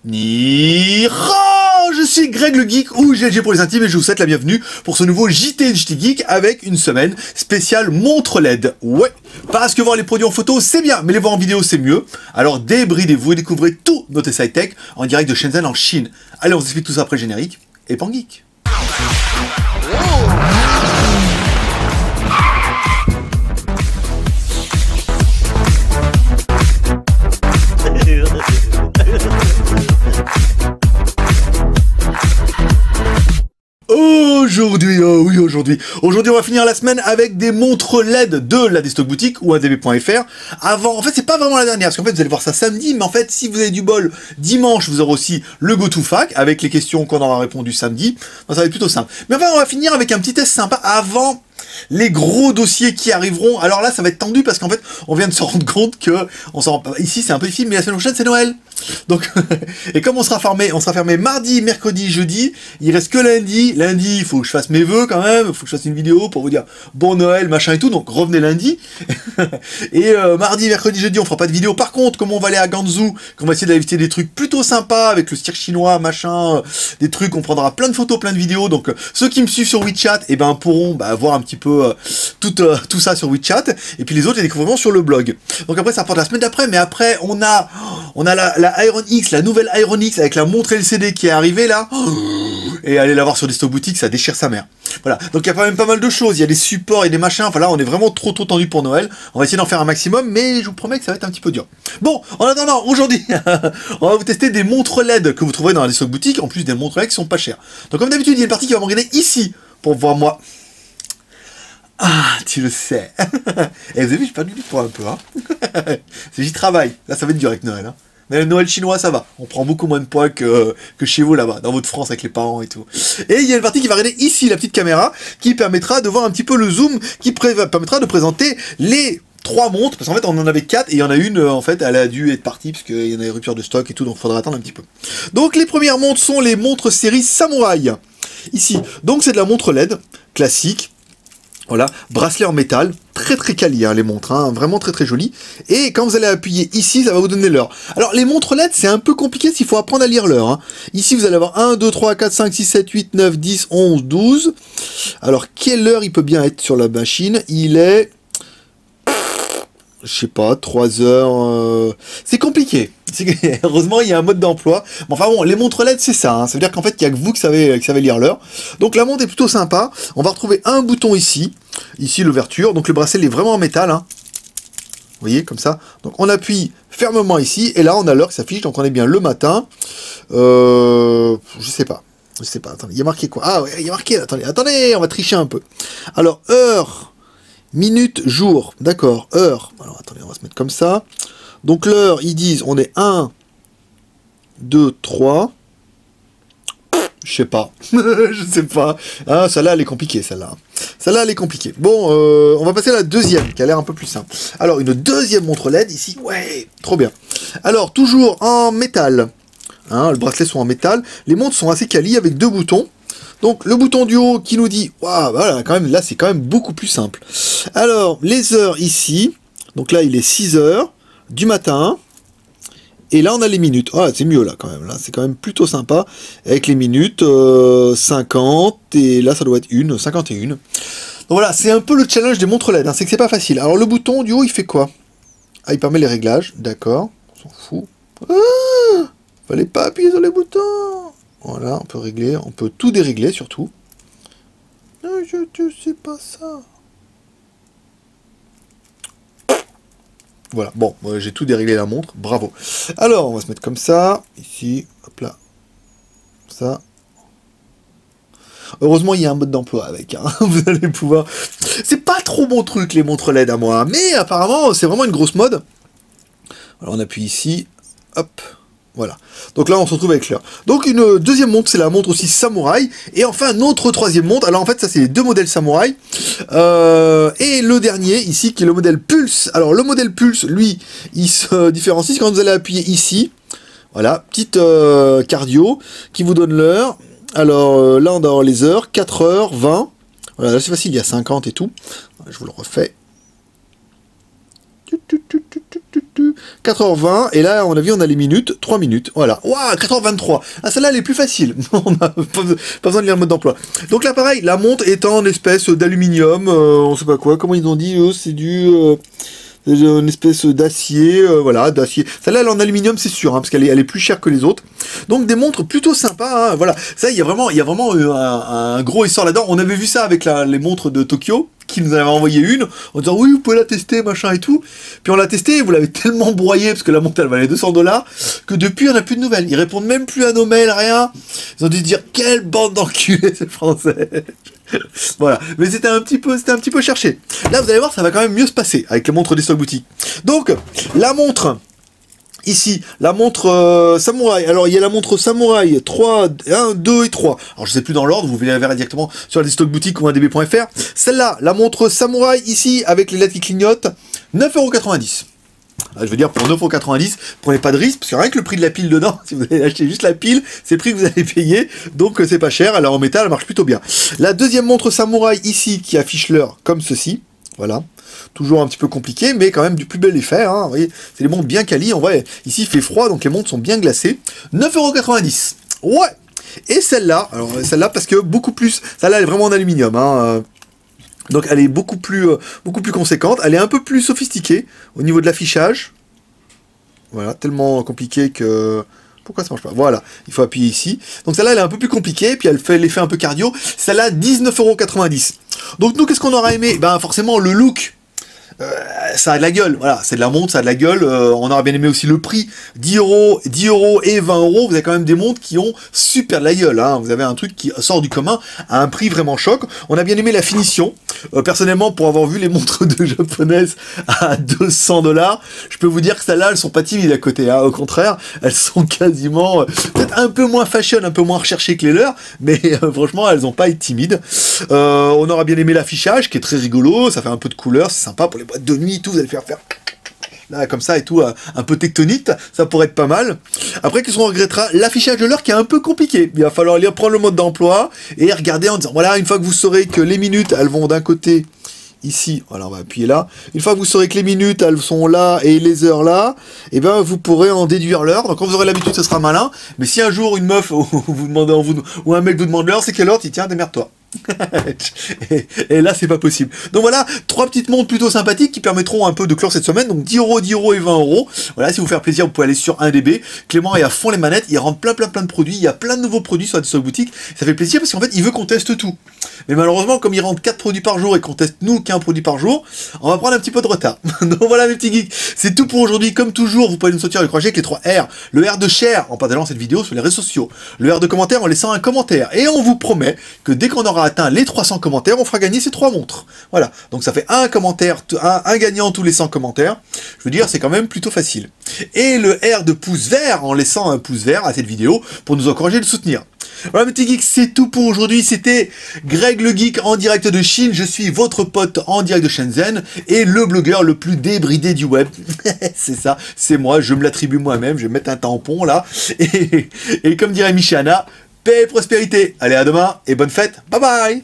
Ni je suis Greg le Geek ou GLG pour les intimes et je vous souhaite la bienvenue pour ce nouveau JT Geek avec une semaine spéciale montre LED. Ouais, parce que voir les produits en photo c'est bien, mais les voir en vidéo c'est mieux. Alors débridez-vous et découvrez tout notre side tech en direct de Shenzhen en Chine. Allez, on vous explique tout ça après le générique et pan geek. Aujourd'hui, aujourd'hui on va finir la semaine avec des montres LED de la Destock Boutique ou adb.fr. Avant, en fait c'est pas vraiment la dernière, parce qu'en fait vous allez voir ça samedi, mais en fait si vous avez du bol, dimanche vous aurez aussi le GoToFac avec les questions qu'on aura répondu samedi. Donc, ça va être plutôt simple. Mais enfin on va finir avec un petit test sympa avant les gros dossiers qui arriveront. Alors là ça va être tendu parce qu'en fait on vient de se rendre compte que ici c'est un peu difficile, mais la semaine prochaine c'est Noël. Donc et comme on sera fermé mardi, mercredi, jeudi, il reste que lundi. Lundi il faut que je fasse mes vœux quand même, il faut que je fasse une vidéo pour vous dire bon Noël machin et tout, donc revenez lundi. Et mardi, mercredi, jeudi on fera pas de vidéo. Par contre comme on va aller à Ganzhou, qu'on va essayer d'inviter des trucs plutôt sympas avec le cirque chinois machin, des trucs, on prendra plein de photos, plein de vidéos. Donc ceux qui me suivent sur WeChat et ben pourront voir un petit peu tout ça sur WeChat, et puis les autres les découvriront sur le blog. Donc après ça porte la semaine d'après, mais après on a la Iron X, la nouvelle Iron X avec la montre LCD qui est arrivée là, et allez la voir sur Destock Boutique, ça déchire sa mère. Voilà, donc il y a quand même pas mal de choses, il y a des supports et des machins, enfin là on est vraiment trop tendu pour Noël, on va essayer d'en faire un maximum, mais je vous promets que ça va être un petit peu dur. Bon, en attendant, aujourd'hui, on va vous tester des montres LED que vous trouverez dans la Destock Boutique, en plus des montres LED qui sont pas chères. Donc comme d'habitude, il y a une partie qui va me regarder ici, pour voir moi. Ah, tu le sais. Et vous avez vu, j'ai perdu du poids un peu, hein. J'y travaille. Là, ça va être dur avec Noël, hein. Mais le Noël chinois, ça va. On prend beaucoup moins de poids que chez vous, là-bas, dans votre France, avec les parents et tout. Et il y a une partie qui va regarder ici, la petite caméra, qui permettra de voir un petit peu le zoom, qui permettra de présenter les 3 montres, parce qu'en fait, on en avait 4, et il y en a une, en fait, elle a dû être partie, parce qu'il y en a des ruptures de stock et tout, donc il faudra attendre un petit peu. Donc, les premières montres sont les montres série Samouraï. Ici. Donc, c'est de la montre LED, classique. Voilà, bracelet en métal, très quali hein, les montres, hein, vraiment très joli. Et quand vous allez appuyer ici, ça va vous donner l'heure. Alors les montres LED, c'est un peu compliqué s'il faut apprendre à lire l'heure. Hein. Ici, vous allez avoir 1, 2, 3, 4, 5, 6, 7, 8, 9, 10, 11, 12. Alors, quelle heure il peut bien être sur la machine? Il est... je sais pas, 3 heures... C'est compliqué. Heureusement, il y a un mode d'emploi. Bon, enfin bon, les montres LED, c'est ça. Hein. Ça veut dire qu'en fait, il n'y a que vous qui savez lire l'heure. Donc la montre est plutôt sympa. On va retrouver un bouton ici. Ici, l'ouverture. Donc le bracelet est vraiment en métal. Hein. Vous voyez, comme ça. Donc on appuie fermement ici. Et là, on a l'heure qui s'affiche. Donc on est bien le matin. Je sais pas. Attendez, il y a marqué quoi? Ah ouais, il y a marqué... Attendez, on va tricher un peu. Alors, heure... minute, jour, d'accord, heure. Alors attendez, on va se mettre comme ça. Donc l'heure, ils disent, on est 1, 2, 3. Je sais pas. Je sais pas. Ah, celle-là, elle est compliquée, celle-là. Celle-là, elle est compliquée. Bon, on va passer à la deuxième, qui a l'air un peu plus simple. Alors, une deuxième montre LED, ici. Ouais, trop bien. Alors, toujours en métal. Hein, les bracelets sont en métal. Les montres sont assez quali, avec 2 boutons. Donc le bouton du haut qui nous dit, waouh, voilà, quand même, là c'est quand même beaucoup plus simple. Alors, les heures ici, donc là il est 6 heures du matin, et là on a les minutes. Ah, c'est mieux là quand même, là c'est quand même plutôt sympa, avec les minutes 50, et là ça doit être 51. Donc voilà, c'est un peu le challenge des montres LED, hein, c'est que c'est pas facile. Alors le bouton du haut il fait quoi? Ah, il permet les réglages, d'accord, on s'en fout. Ah, fallait pas appuyer sur les boutons. Voilà, on peut régler, on peut tout dérégler surtout. Non, je sais pas ça. Voilà, bon, j'ai tout déréglé la montre, bravo. Alors, on va se mettre comme ça, ici, hop là, ça. Heureusement, il y a un mode d'emploi avec, hein. Vous allez pouvoir... C'est pas trop mon truc, les montres LED à moi, mais apparemment, c'est vraiment une grosse mode. Alors, on appuie ici, hop. Voilà. Donc là, on se retrouve avec l'heure. Donc une deuxième montre, c'est la montre aussi Samouraï. Et enfin, notre troisième montre. Alors en fait, ça, c'est les 2 modèles Samouraï. Et le dernier, ici, qui est le modèle Pulse. Alors le modèle Pulse, lui, il se différencie quand vous allez appuyer ici. Voilà, petite cardio qui vous donne l'heure. Alors là, on doit avoir les heures. 4h20. Voilà, là, c'est facile, il y a 50 et tout. Je vous le refais. 4h20, et là, on a vu, on a les minutes, 3 minutes, voilà. Waouh, 4h23. Ah, celle-là, elle est plus facile. On n'a pas besoin de lire le mode d'emploi. Donc là, pareil, la montre est en espèce d'aluminium, on sait pas quoi, comment ils ont dit, c'est une espèce d'acier, voilà, d'acier. Celle-là, elle est en aluminium, c'est sûr, hein, parce elle est plus chère que les autres. Donc des montres plutôt sympas, hein, voilà. Ça, il y a vraiment un gros essor là-dedans. On avait vu ça avec les montres de Tokyo, qui nous avait envoyé une, en disant oui, vous pouvez la tester, machin et tout. Puis on l'a testé, vous l'avez tellement broyé, parce que la montre elle valait 200$, que depuis on n'a plus de nouvelles. Ils répondent même plus à nos mails, rien. Ils ont dû se dire quelle bande d'enculés ces Français. Voilà, mais c'était un petit peu cherché. Là vous allez voir, ça va quand même mieux se passer avec les montres des stock boutiques. Donc la montre. Ici, la montre Samouraï. Alors, il y a la montre Samouraï 3, 1, 2 et 3. Alors, je sais plus dans l'ordre, vous verrez directement sur la stock boutique ou indb.fr. Celle-là, la montre Samouraï, ici, avec les LED qui clignotent, 9,90 €. Je veux dire, pour 9,90 €, prenez pas de risque, parce que rien que le prix de la pile dedans, si vous allez acheter juste la pile, c'est le prix que vous allez payer, donc c'est pas cher, elle est en métal, elle marche plutôt bien. La deuxième montre Samouraï, ici, qui affiche l'heure comme ceci, voilà. Toujours un petit peu compliqué, mais quand même du plus bel effet, hein. Vous voyez, c'est des montres bien quali, en vrai, ici il fait froid, donc les montres sont bien glacées. 9,90 €, ouais. Et celle-là, alors celle-là, parce que beaucoup plus, celle-là elle est vraiment en aluminium, hein. Donc elle est beaucoup plus conséquente, elle est un peu plus sophistiquée au niveau de l'affichage. Voilà, tellement compliqué que... Pourquoi ça marche pas? Voilà, il faut appuyer ici. Donc celle-là, elle est un peu plus compliquée, puis elle fait l'effet un peu cardio. Celle-là, 19,90 €. Donc nous, qu'est-ce qu'on aura aimé? Ben forcément, le look. Ça a de la gueule, voilà, c'est de la montre, ça a de la gueule, on aurait bien aimé aussi le prix, 10 € et 20 €, vous avez quand même des montres qui ont super de la gueule, hein. Vous avez un truc qui sort du commun à un prix vraiment choc. On a bien aimé la finition, personnellement, pour avoir vu les montres de japonaises à 200$, je peux vous dire que celles-là, elles sont pas timides à côté, hein. Au contraire, elles sont quasiment, peut-être un peu moins fashion, un peu moins recherchées que les leurs, mais franchement, elles ont pas été timides. On aura bien aimé l'affichage, qui est très rigolo, ça fait un peu de couleur, c'est sympa pour les boîtes de nuit et tout, vous allez faire là comme ça et tout, un peu tectonite, ça pourrait être pas mal. Après, qu'est-ce qu'on regrettera? L'affichage de l'heure qui est un peu compliqué. Il va falloir lire, prendre le mode d'emploi et regarder en disant, voilà, une fois que vous saurez que les minutes, elles vont d'un côté ici, voilà, on va appuyer là. Une fois que vous saurez que les minutes, elles sont là et les heures là, et ben vous pourrez en déduire l'heure. Donc quand vous aurez l'habitude, ce sera malin. Mais si un jour une meuf vous demande, ou un mec vous demande l'heure, c'est quelle heure? Tu tiens, démerde-toi. et là c'est pas possible. Donc voilà, 3 petites montres plutôt sympathiques qui permettront un peu de clore cette semaine. Donc 10 € et 20 €. Voilà, si vous faire plaisir, vous pouvez aller sur 1DB. Clément est à fond les manettes, il rentre plein de produits, il y a plein de nouveaux produits sur la stock boutique. Ça fait plaisir parce qu'en fait il veut qu'on teste tout. Mais malheureusement, comme il rentre 4 produits par jour et qu'on teste nous qu'un produit par jour, on va prendre un petit peu de retard. Donc voilà mes petits geeks, c'est tout pour aujourd'hui. Comme toujours, vous pouvez nous soutenir le crochet avec les 3 R. Le R de share en partageant cette vidéo sur les réseaux sociaux. Le R de commentaire en laissant un commentaire. Et on vous promet que dès qu'on aura atteint les 300 commentaires, on fera gagner ces 3 montres. Voilà, donc ça fait un commentaire, un gagnant tous les 100 commentaires. Je veux dire, c'est quand même plutôt facile. Et le R de pouce vert en laissant un pouce vert à cette vidéo pour nous encourager de soutenir. Voilà mes petits geeks, c'est tout pour aujourd'hui. C'était Greg le Geek en direct de Chine. Je suis votre pote en direct de Shenzhen et le blogueur le plus débridé du web. C'est ça, c'est moi, je me l'attribue moi-même. Je vais mettre un tampon là. Et comme dirait Michana, paix et prospérité. Allez, à demain et bonne fête. Bye bye.